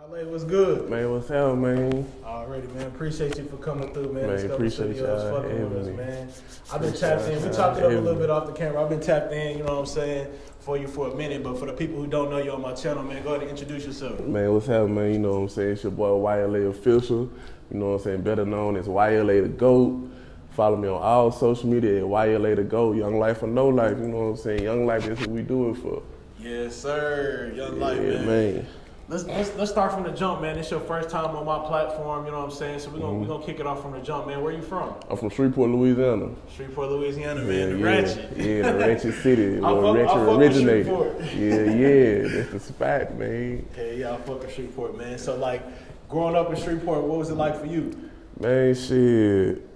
YLA, what's good? Man, what's up, man? Already, man. Appreciate you for coming through, man. Man, appreciate y'all fucking with us, having me. man. I've been tapped in. We talked it up a little bit off the camera. I've been tapped in, you know what I'm saying, for you for a minute. But for the people who don't know you on my channel, man, go ahead and introduce yourself. Man, what's up, man? You know what I'm saying? It's your boy YLA Official. You know what I'm saying? Better known as YLA the GOAT. Follow me on all social media at YLA the GOAT. Young Life or No Life. You know what I'm saying? Young Life is what we do it for. Yes, sir. Young Life, Yeah, man. Let's start from the jump, man. It's your first time on my platform, you know what I'm saying? So we're gonna kick it off from the jump, man. Where you from? I'm from Shreveport, Louisiana. Shreveport, Louisiana, man. The Ratchet. Yeah, the Ratchet City. I Where fuck Ratchet with originated. Shreveport. Yeah, that's the spot, man. Yeah, I fuck with Shreveport, man. So like, growing up in Shreveport, what was it like for you? Man, shit.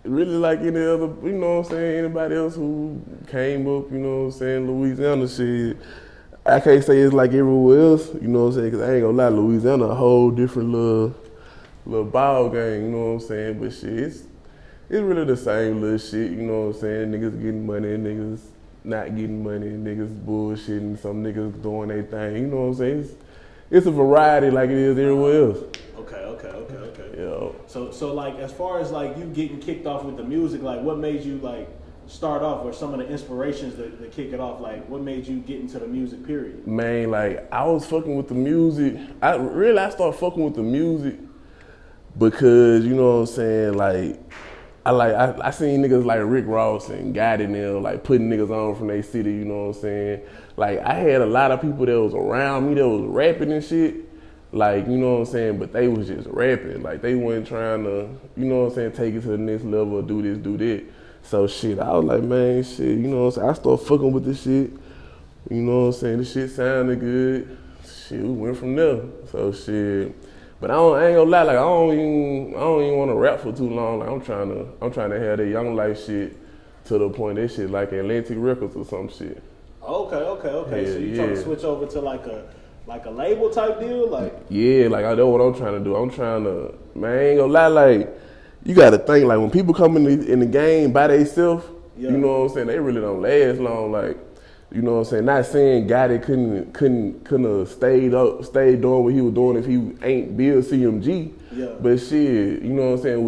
Really like any other, you know what I'm saying, anybody else who came up, you know what I'm saying, Louisiana shit. I can't say it's like everywhere else, you know what I'm saying, because I ain't gonna lie, Louisiana a whole different little ball game, you know what I'm saying, but shit, it's really the same little shit, you know what I'm saying, niggas getting money, niggas not getting money, niggas bullshitting, some niggas doing their thing, you know what I'm saying, it's a variety like it is everywhere else. Okay. Yeah. So like, as far as like you getting kicked off with the music, like what made you like start off, or some of the inspirations that kick it off, like what made you get into the music period? Man, like I was fucking with the music. I started fucking with the music because, you know what I'm saying, like I seen niggas like Rick Ross and Gotti and them like putting niggas on from their city, you know what I'm saying? Like I had a lot of people that was around me that was rapping and shit. Like, you know what I'm saying, but they was just rapping. Like they wasn't trying to, you know what I'm saying, take it to the next level or do this, do that. So shit, I was like, man, shit, you know what I'm saying? I started fucking with this shit. You know what I'm saying? This shit sounded good. Shit, we went from there. So shit. But I ain't gonna lie, like I don't even wanna rap for too long. Like I'm trying to have that Young Life shit to the point that shit like Atlantic Records or some shit. Okay. Yeah, so you trying to switch over to like a label type deal? Like, yeah, like I know what I'm trying to do. I'm trying to, man, I ain't gonna lie, like, you gotta think, like, when people come in the game by themselves, you know what I'm saying, they really don't last long. Like, you know what I'm saying, not saying Gotti couldn't have stayed doing what he was doing if he ain't build CMG. Yeah. But shit, you know what I'm saying,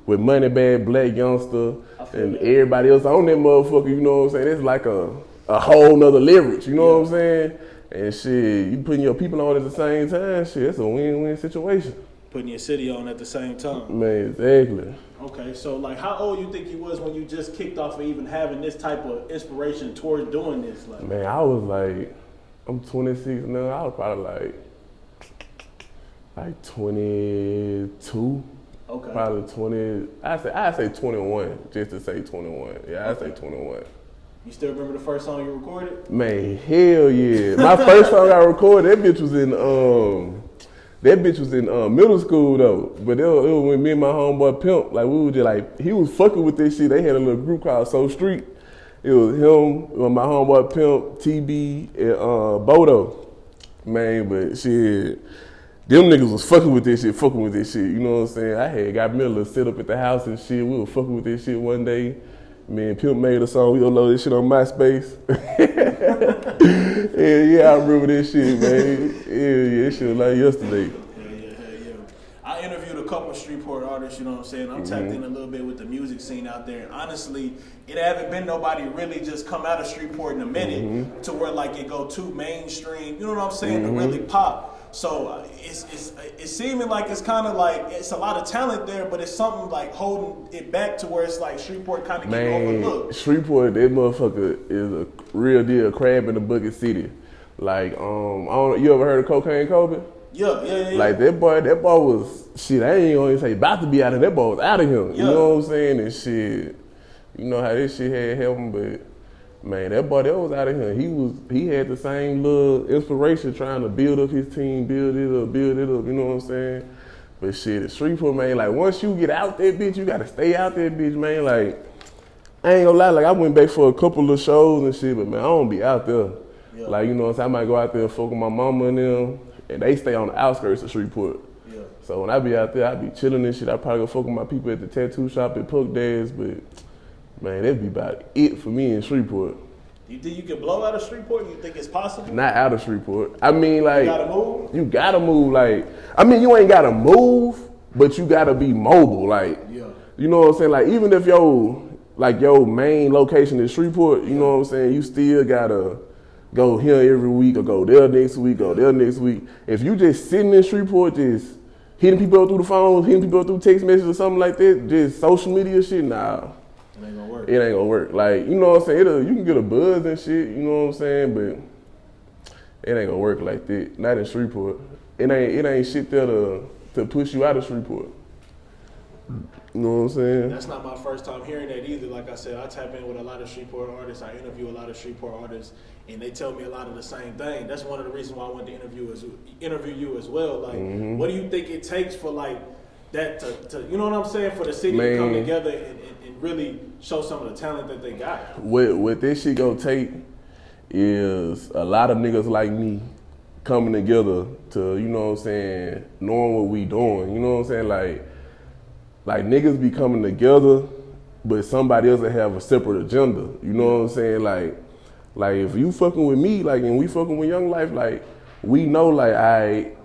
with Moneybag, Black Youngster, and everybody else on that motherfucker, you know what I'm saying, it's like a whole nother leverage, you know what I'm saying? And shit, you putting your people on at the same time, shit, it's a win-win situation. Putting your city on at the same time. Man, exactly. Okay, so like how old you think you was when you just kicked off of even having this type of inspiration towards doing this? Like, man, I was like, I'm 26 now, I was probably like 22. Okay. Probably 20, I say 21, just to say 21. Yeah, I say 21. You still remember the first song you recorded? Man, hell yeah. My first song I recorded, that bitch was in middle school though. But it was when me and my homeboy Pimp, like we were just like, he was fucking with this shit. They had a little group called So Street. It was him, my homeboy Pimp, TB, and Bodo. Man, but shit, them niggas was fucking with this shit, you know what I'm saying? I had got me a little sit up at the house and shit. We were fucking with this shit one day. Me and Pimp made a song, we uploaded this shit on MySpace. yeah, I remember this shit, man. Yeah, this shit was like yesterday. Yeah. I interviewed a couple of Shreveport artists, you know what I'm saying? I'm tapped in a little bit with the music scene out there. And honestly, it haven't been nobody really just come out of Shreveport in a minute to where like it go too mainstream, you know what I'm saying, to really pop. So it's seeming like it's kind of like it's a lot of talent there, but it's something like holding it back to where it's like Shreveport kind of getting overlooked. Shreveport, that motherfucker is a real deal crab in the bucket city. Like, I don't know, you ever heard of Cocaine Kobe? Yeah. Like that boy was shit. I ain't gonna say about to be out of that boy was out of him. You know what I'm saying? And shit, you know how this shit had happened, but. Man, that boy that was out of here. He had the same little inspiration trying to build up his team, build it up, you know what I'm saying? But shit, the Shreveport, man, like once you get out there, bitch, you gotta stay out there, bitch, man. Like, I ain't gonna lie, like I went back for a couple of shows and shit, but man, I don't be out there. Yeah. Like, you know what I'm saying? I might go out there and fuck with my mama and them, and they stay on the outskirts of Shreveport. Yeah. So when I be out there, I be chilling and shit. I probably go fuck with my people at the tattoo shop at Puck Dad's, but man, that'd be about it for me in Shreveport. Do you think you can blow out of Shreveport? You think it's possible? Not out of Shreveport. I mean, like, you gotta move. You gotta move. Like, I mean, you ain't gotta move, but you gotta be mobile. Like, you know what I'm saying? Like, even if your main location is Shreveport, you know what I'm saying? You still gotta go here every week or go there next week, go there next week. If you just sitting in Shreveport, just hitting people up through the phone, hitting people up through text messages or something like that, just social media shit, nah. It ain't gonna work. It ain't gonna work. Like, you know what I'm saying? You can get a buzz and shit, you know what I'm saying? But it ain't gonna work like that. Not in Shreveport. It ain't shit there to push you out of Shreveport. You know what I'm saying? That's not my first time hearing that either. Like I said, I tap in with a lot of Shreveport artists. I interview a lot of Shreveport artists, and they tell me a lot of the same thing. That's one of the reasons why I wanted to interview you as well. Like, what do you think it takes for like that to you know what I'm saying, for the city to come together and really show some of the talent that they got? What this shit gonna take is a lot of niggas like me coming together to, you know what I'm saying, knowing what we doing. You know what I'm saying? Like niggas be coming together, but somebody else will have a separate agenda. You know what I'm saying? Like if you fucking with me, like, and we fucking with Young Life, like, we know, like, alright,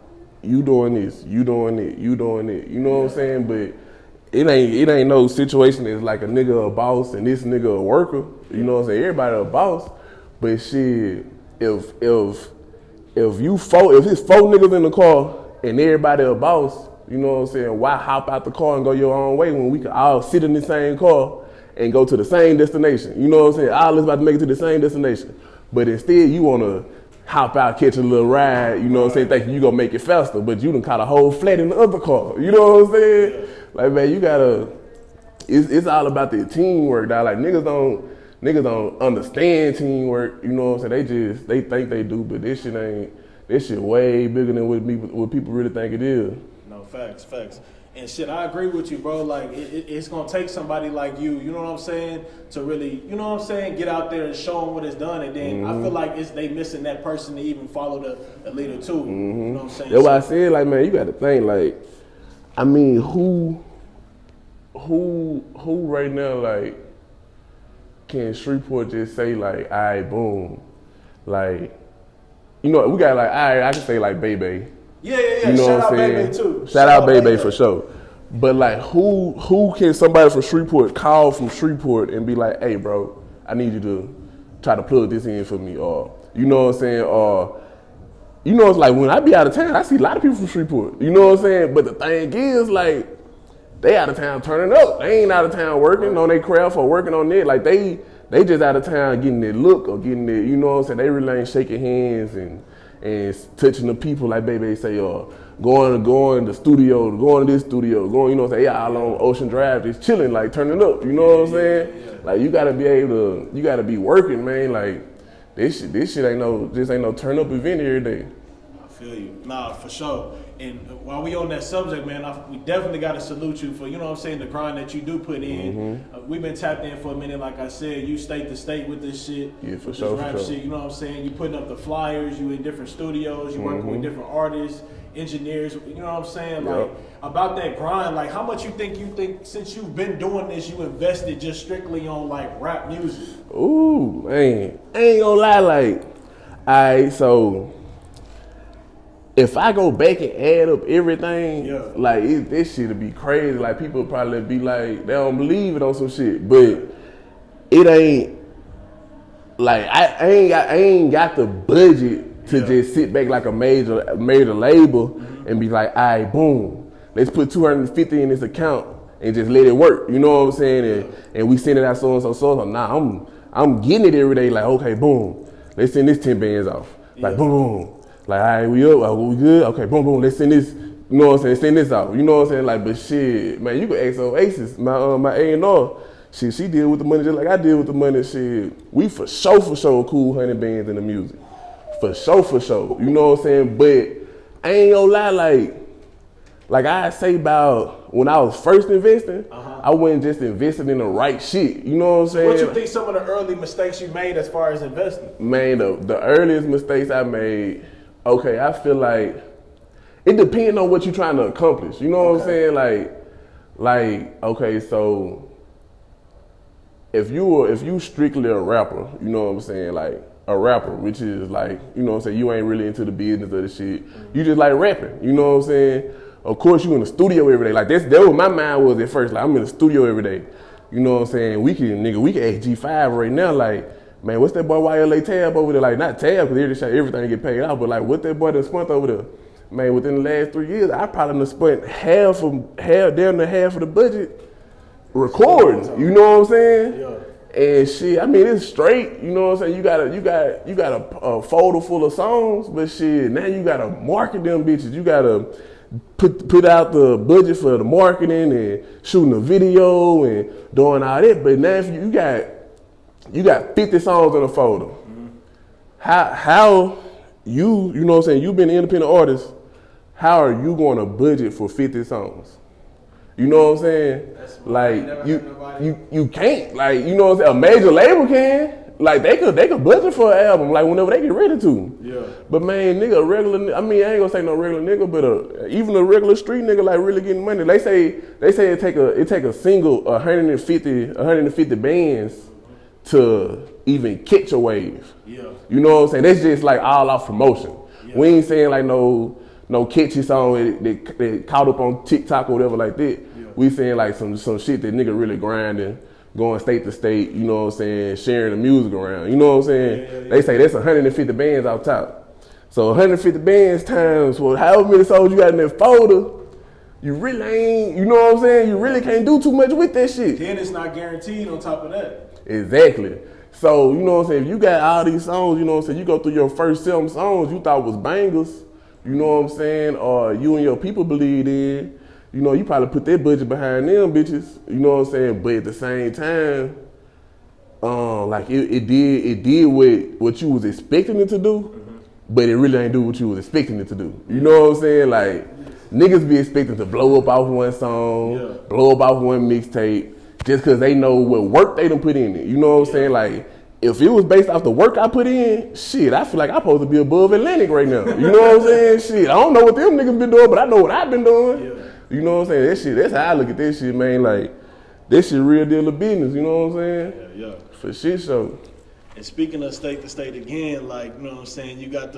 you doing this, you doing it, you doing it. You know what I'm saying? But it ain't no situation that's like a nigga a boss and this nigga a worker. You know what I'm saying? Everybody a boss. But shit, if it's four niggas in the car and everybody a boss, you know what I'm saying, why hop out the car and go your own way when we could all sit in the same car and go to the same destination? You know what I'm saying? All is about to make it to the same destination. But instead you wanna hop out, catch a little ride, you know what I'm saying, thinking you gonna make it faster, but you done caught a whole flat in the other car. You know what I'm saying? Like, man, you gotta, it's all about the teamwork, dog. Like, niggas don't understand teamwork, you know what I'm saying? They think they do, but this shit way bigger than what people really think it is. No, facts. And shit, I agree with you, bro. Like, it's gonna take somebody like you know what I'm saying, to really, you know what I'm saying, get out there and show them what it's done. And then I feel like they missing that person to even follow the leader too. You know what I'm saying? That's why I said, like, man, you got to think, like, I mean, who right now, like, can Shreveport just say, like, all right, boom, like, you know, we got, like, all right, I can say, like, Bebe. Yeah. You know Shout what I'm out saying? Bebe too. Shout out Bebe for sure. But, like, who can somebody from Shreveport call from Shreveport and be like, hey, bro, I need you to try to plug this in for me, or, you know what I'm saying, or, you know, it's like when I be out of town, I see a lot of people from Shreveport. You know what I'm saying? But the thing is, like, they out of town turning up. They ain't out of town working on their craft or working on it. Like, they just out of town getting their look or getting their, you know what I'm saying? They really ain't shaking hands and touching the people, like Bebe say, or going to the studio, going to this studio, going, you know what I'm saying? Yeah, all on Ocean Drive, just chilling, like, turning up. You know what I'm saying? Yeah. Like, you gotta be working, man. Like, this shit ain't no turn up event every day. I feel you. Nah, for sure. And while we on that subject, man, we definitely got to salute you for, you know what I'm saying, the grind that you do put in. We've been tapped in for a minute, like I said. You state to state with this shit. Yeah, for with sure. this rap shit, you know what I'm saying? You putting up the flyers, you in different studios, you working with different artists, engineers, you know what I'm saying? Like, about that grind, like, how much you think since you've been doing this, you invested just strictly on, like, rap music? Ooh, man, I ain't gonna lie, like, alright, so if I go back and add up everything, like, this shit'll be crazy. Like, people probably be like, they don't believe it on some shit, but it ain't, like, I ain't got the budget to just sit back like a major label and be like, all right, boom, let's put 250 in this account and just let it work. You know what I'm saying? And we send it out so and so. Nah, I'm getting it every day. Like, okay, boom, let's send this 10 bands off. Like, boom. Like, all right, we up, we good? Okay, boom, let's send this, you know what I'm saying, send this out. You know what I'm saying? Like, but shit, man, you can ask Oasis, my A&R, shit, she deal with the money just like I deal with the money, shit. We for sure cool 100 bands in the music. For sure. You know what I'm saying? But I ain't gonna lie, like I say about when I was first investing, I wasn't just investing in the right shit. You know what I'm saying? What you think some of the early mistakes you made as far as investing? Man, the earliest mistakes I made, okay, I feel like it depends on what you're trying to accomplish. You know what I'm saying? Like, okay, so if you strictly a rapper, you know what I'm saying, like a rapper, which is like, you know what I'm saying, you ain't really into the business of the shit. You just like rapping, you know what I'm saying? Of course you in the studio every day. Like that what my mind was at first. Like I'm in the studio every day. You know what I'm saying? We can ask G5 right now, like, man, what's that boy YLA Tab over there? Like not Tab, because everything get paid out, but like what that boy done spent over there? Man, within the last 3 years, I probably done spent down to half of the budget recording. You know what I'm saying? Yeah. And shit, I mean, it's straight. You know what I'm saying? You got a folder full of songs, but shit, now you gotta market them bitches. You gotta put out the budget for the marketing and shooting a video and doing all that. But now if you got 50 songs in a folder, how you know what I'm saying? You've been an independent artist. How are you going to budget for 50 songs? You know what I'm saying? Like you can't. Like, you know what I'm saying? A major label can. Like they could budget for an album like whenever they get ready to. Yeah. But man, nigga, a regular. I mean, I ain't gonna say no regular nigga, but even a regular street nigga like really getting money. They say it take a single 150 bands to even catch a wave. Yeah. You know what I'm saying? That's just like all out promotion. Yeah. We ain't saying like no catchy song that caught up on TikTok or whatever like that. Yeah. We saying like some shit that nigga really grinding, going state to state, you know what I'm saying, sharing the music around. You know what I'm saying? Yeah. They say that's 150 bands out top. So 150 bands times however many songs you got in that folder, you really ain't, you know what I'm saying? You really can't do too much with that shit. Then it's not guaranteed on top of that. Exactly. So, you know what I'm saying, if you got all these songs, you know what I'm saying, you go through your first 7 songs you thought was bangers, you know what I'm saying, or you and your people believed in, you know, you probably put that budget behind them bitches, you know what I'm saying, but at the same time, like it did what you was expecting it to do, but it really ain't do what you was expecting it to do. You know what I'm saying? Like, niggas be expecting to blow up off one song, blow up off one mixtape, just cause they know what work they done put in it. You know what I'm saying? Like, if it was based off the work I put in, shit, I feel like I'm supposed to be above Atlantic right now. You know what I'm saying? Shit, I don't know what them niggas been doing, but I know what I've been doing. Yeah. You know what I'm saying? That shit, that's how I look at this shit, man. Like, this shit real deal of business, you know what I'm saying? Yeah. For shit show. And speaking of state to state again, like, you know what I'm saying, you got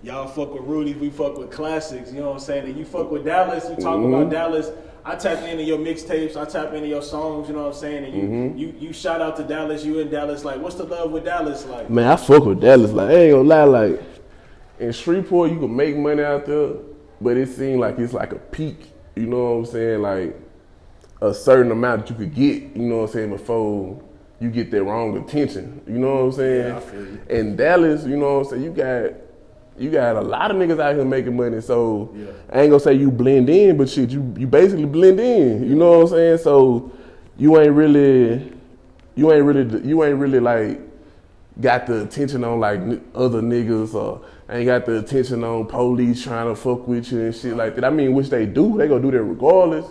y'all fuck with Rudy, we fuck with classics, you know what I'm saying? And you fuck with Dallas, you talk about Dallas. I tap into your mixtapes, I tap into your songs, you know what I'm saying? And you shout out to Dallas, you in Dallas, like, what's the love with Dallas like? Man, I fuck with Dallas, like, I ain't gonna lie, like, in Shreveport, you can make money out there, but it seems like it's like a peak, you know what I'm saying? Like, a certain amount that you could get, you know what I'm saying, before you get that wrong attention, you know what I'm saying? Yeah, I feel you. In Dallas, you know what I'm saying, you got a lot of niggas out here making money, so I ain't gonna say you blend in, but shit, you basically blend in, you know what I'm saying? So you ain't really like got the attention on like other niggas, or ain't got the attention on police trying to fuck with you and shit like that. I mean, which they gonna do that regardless,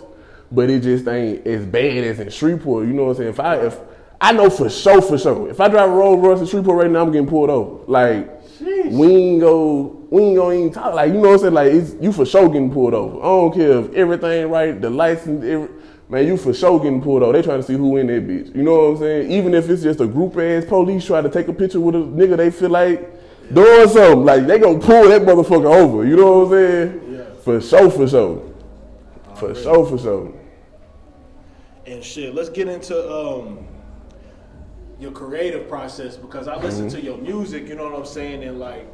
but it just ain't as bad as in Shreveport, you know what I'm saying? If I know for sure, if I drive a Rolls Royce in Shreveport right now, I'm getting pulled over. Like, we ain't gonna even talk. Like, you know what I'm saying? Like, you for sure getting pulled over. I don't care if everything right, the license, man, you for sure getting pulled over. They trying to see who in that bitch. You know what I'm saying? Even if it's just a group ass police trying to take a picture with a nigga they feel like doing something, like, they gonna pull that motherfucker over. You know what I'm saying? Yeah. For sure. For sure. And shit, let's get into your creative process, because I listen to your music, you know what I'm saying, and like,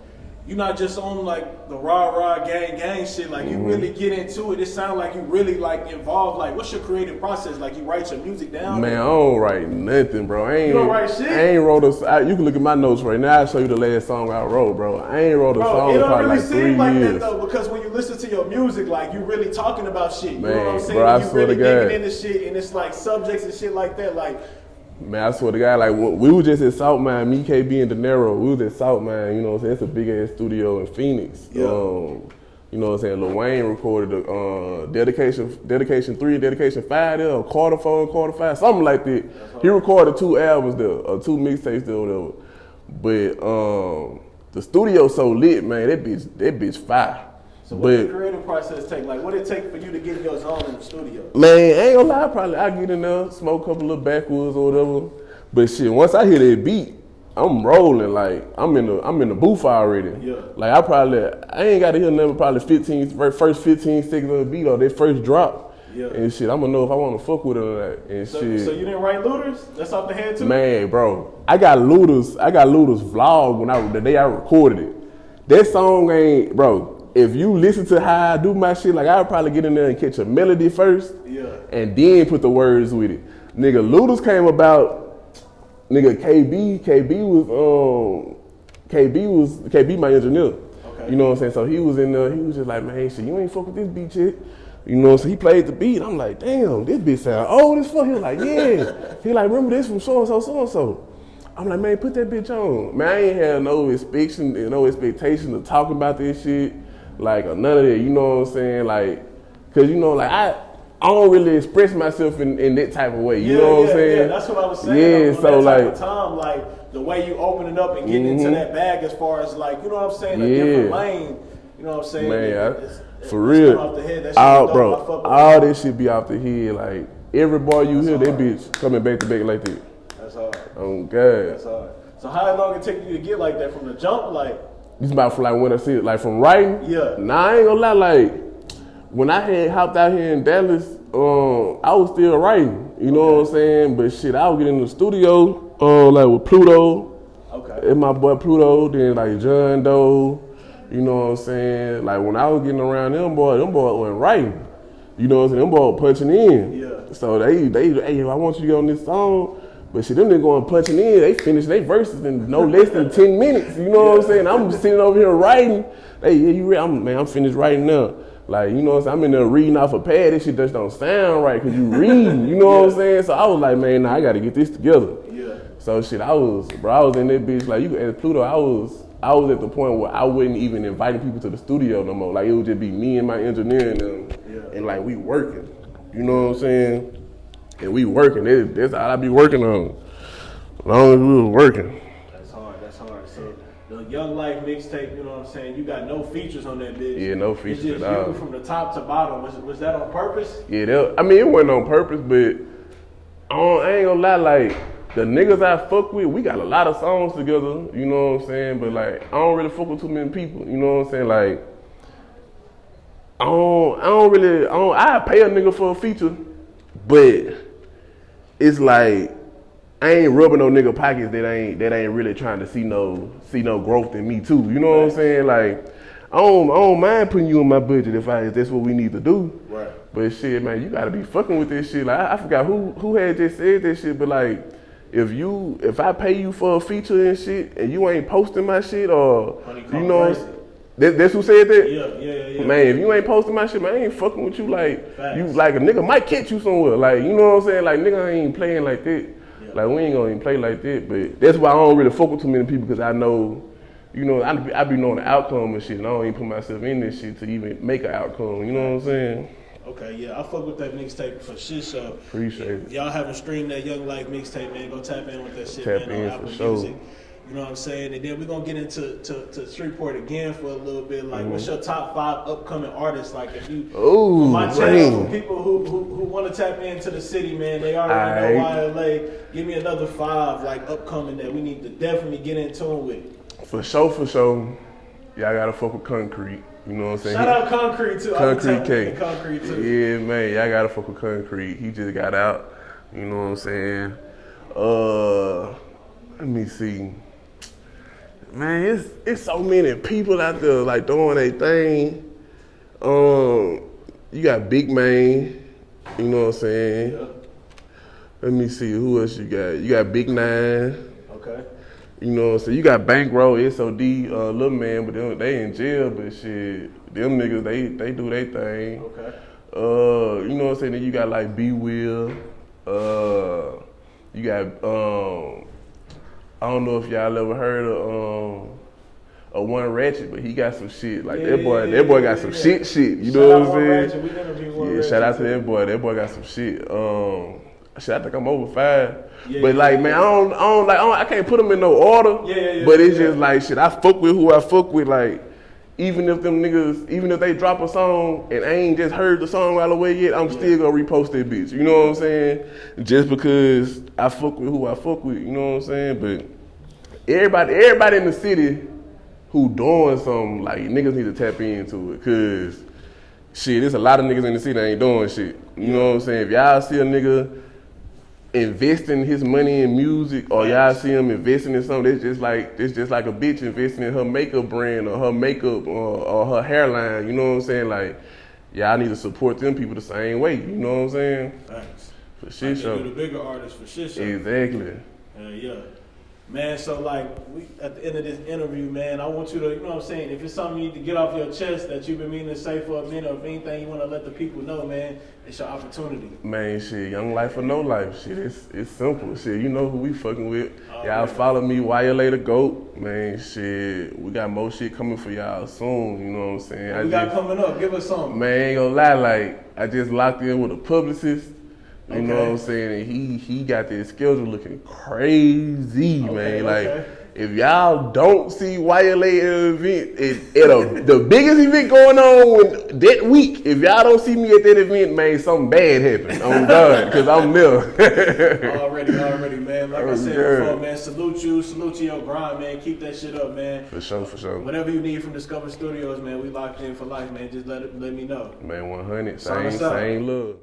you're not just on like the rah gang shit, like you really get into it. It sounds like you really like involved. Like, what's your creative process? Like, you write your music down? Man, I don't write nothing, bro. You don't write shit? I ain't wrote you can look at my notes right now. I'll show you the last song I wrote, bro. I ain't wrote a song in probably like 3 years. It don't really seem like that though, because when you listen to your music, like, you really talking about shit. You know what I'm saying? Bro, you really digging into shit, and it's like subjects and shit like that. Like, man, I swear to God, like, we were just at South Mine, me, KB, and De Niro. We was at South Mine, you know what I'm saying? It's a big-ass studio in Phoenix. Yeah. You know what I'm saying? Lil Wayne recorded Dedication 3, Dedication 5 there, or Quarter 4 and Quarter 5, something like that. He recorded 2 albums there, or 2 mixtapes there, or whatever. But the studio so lit, man, that bitch fire. So what does the creative process take? Like, what it take for you to get in your zone in the studio? Man, I ain't gonna lie, I get in there, smoke a couple of backwoods or whatever. But shit, once I hear that beat, I'm rolling, like I'm in the booth already. Yeah. Like I ain't gotta hear nothing probably first 15 seconds of the beat or that first drop. Yeah. And shit, I'm gonna know if I wanna fuck with it or not. And So shit. you didn't write Looters? That's off the head too? Man, bro. I got Luda's vlog the day I recorded it. That song ain't, bro, if you listen to how I do my shit, like I'll probably get in there and catch a melody first. Yeah. And then put the words with it. Nigga, Luda's came about. Nigga, KB my engineer. Okay. You know what I'm saying? So he was in there, he was just like, man, shit, you ain't fuck with this beat yet. You know, so he played the beat. I'm like, damn, this bitch sound old as fuck. He was like, yeah. He like, remember this from so-and-so, so-and-so. I'm like, man, put that bitch on. Man, I ain't had no expectation to talk about this shit, like, or none of that, you know what I'm saying? Like, cause you know, like, I don't really express myself in that type of way. You know what I'm saying? Yeah, that's what I was saying. Yeah, so that type like, of time, like the way you open it up and getting into that bag, as far as like, you know what I'm saying, a Yeah. different lane. You know what I'm saying? Man, It's for real, off the head. That shit all dope. bro, I fuck with all that. this shit be off the head. Like every bar you hear, that bitch coming back to back like that. That's hard. Oh God. That's hard. So how long it take you to get like that from the jump? Like, This about from like when I see it, like from writing. Yeah. Nah, I ain't gonna lie. Like when I had hopped out here in Dallas, I was still writing. You know what I'm saying? But shit, I would get in the studio, like with Pluto. okay. And my boy Pluto, then like John Doe. You know what I'm saying? Like when I was getting around them boys went writing. You know what I'm saying? Them boys punching in. Yeah. So they, hey, I want you to get on this song. But shit, them niggas going punching in. They finish their verses in no less than 10 minutes. You know what I'm saying? I'm just sitting over here writing. Hey, yeah, you ready? I'm finished writing now. Like, you know what I'm saying? I'm in there reading off a pad. This shit just don't sound right because you reading. You know what I'm saying? So I was like, man, nah, I got to get this together. Yeah. So shit, I was in that bitch. Like, you as Pluto, I was at the point where I wasn't even inviting people to the studio no more. Like, it would just be me and my engineer and them. Yeah. And like, we working. You know what I'm saying? And we working. That's all I be working on. As long as we was working. That's hard. So the Young Life mixtape, you know what I'm saying? You got no features on that bitch. Yeah, no features it's just at all. you from the top to bottom. Was that on purpose? Yeah, it wasn't on purpose, but I ain't gonna lie, like, the niggas I fuck with, we got a lot of songs together, you know what I'm saying? But like, I don't really fuck with too many people, you know what I'm saying? Like, I pay a nigga for a feature, but it's like, I ain't rubbing no nigga pockets that ain't really trying to see no growth in me too. You know what I'm saying? Like, I don't mind putting you in my budget if that's what we need to do. Right. But shit, man, you gotta be fucking with this shit. Like, I forgot who had just said that shit, but like, if I pay you for a feature and shit and you ain't posting my shit or you know, that's who said that? Yeah. Man, if you ain't posting my shit, man, I ain't fucking with you. Like, Facts. you like a nigga might catch you somewhere. Like, you know what I'm saying? Like, nigga ain't playing like that. Yeah. Like, we ain't gonna even play like that. But that's why I don't really fuck with too many people because I know, you know, I be knowing the outcome and shit, and I don't even put myself in this shit to even make an outcome. You know what I'm saying? Okay, yeah, I fuck with that mixtape for shit. So Appreciate it. Y'all haven't streamed that Young Life mixtape, man. Go tap in with that shit, Tap man. in On for Apple sure. Music. You know what I'm saying? And then we're gonna get into to Shreveport again for a little bit. Like, what's your top 5 upcoming artists? Like, if you, my channel, for people who want to tap into the city, man, they already know YLA. Give me another 5 like upcoming that we need to definitely get in tune with. For sure. Y'all gotta fuck with Concrete. You know what I'm saying? Shout out Concrete too. Concrete K. Concrete too. Yeah, man, y'all gotta fuck with Concrete. He just got out. You know what I'm saying? Let me see. Man, it's so many people out there like doing their thing. You got Big Man. You know what I'm saying? Yeah. Let me see who else you got. You got Big 9. Okay. You know what I'm saying? You got Bankroll, SOD, Lil Man, but they in jail, but shit, them niggas, they do their thing. Okay. You know what I'm saying? Then you got like B Will. You got, I don't know if y'all ever heard of One Ratchet, but he got some shit. Like that boy got some shit. You know what I'm saying? Yeah, shout out to that boy. That boy got some shit. Shit, I think I'm over 5. But like, man, I can't put them in no order. But it's just like, shit, I fuck with who I fuck with. Like, even if they drop a song and I ain't just heard the song all the way yet, I'm still gonna repost that bitch. You know what I'm saying? Just because I fuck with who I fuck with, you know what I'm saying? But everybody in the city who doing something, like, niggas need to tap into it, cause shit, there's a lot of niggas in the city that ain't doing shit. You know what I'm saying? If y'all see a nigga investing his money in music, or y'all see him investing in something, it's just like a bitch investing in her makeup brand or her makeup or her hairline. You know what I'm saying? Like, y'all need to support them people the same way. You know what I'm saying? Thanks. For shit show. The bigger artists for shit show. Exactly. Yeah. Man, so like, at the end of this interview, man, I want you to, you know what I'm saying, if it's something you need to get off your chest that you've been meaning to say for a minute, or if anything you want to let the people know, man, it's your opportunity. Man, shit, young life or no life, shit, it's simple. Shit, you know who we fucking with. Y'all follow me, YLA the GOAT. Man, shit, we got more shit coming for y'all soon, you know what I'm saying? What we got coming up? Give us something. Man, ain't gonna lie, like, I just locked in with a publicist. You know what I'm saying? And he got this schedule looking crazy, man. Like, if y'all don't see YLA at an event, the biggest event going on that week, if y'all don't see me at that event, man, something bad happened. I'm done, because I'm there. already, man. Like I said before, man, salute to your grind, man. Keep that shit up, man. For sure. Whatever you need from Discover Studios, man, we locked in for life, man. Just let me know. Man, 100, same love.